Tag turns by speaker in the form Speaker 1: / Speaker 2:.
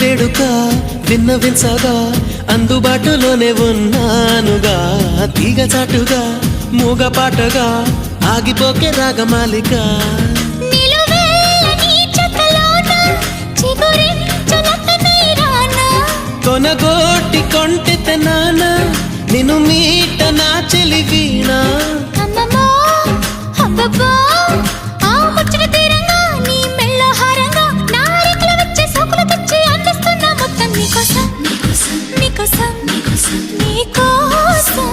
Speaker 1: వేడుక విన్నవించగా అందుబాటులోనే ఉన్నానుగా తీగ చాటుగా మూగపాటగా ఆగిపోకే రాగమాలిక కొనగోటి కొంటె నాన్న నిన్ను మీట నా చెలి వీణ
Speaker 2: నీకోసం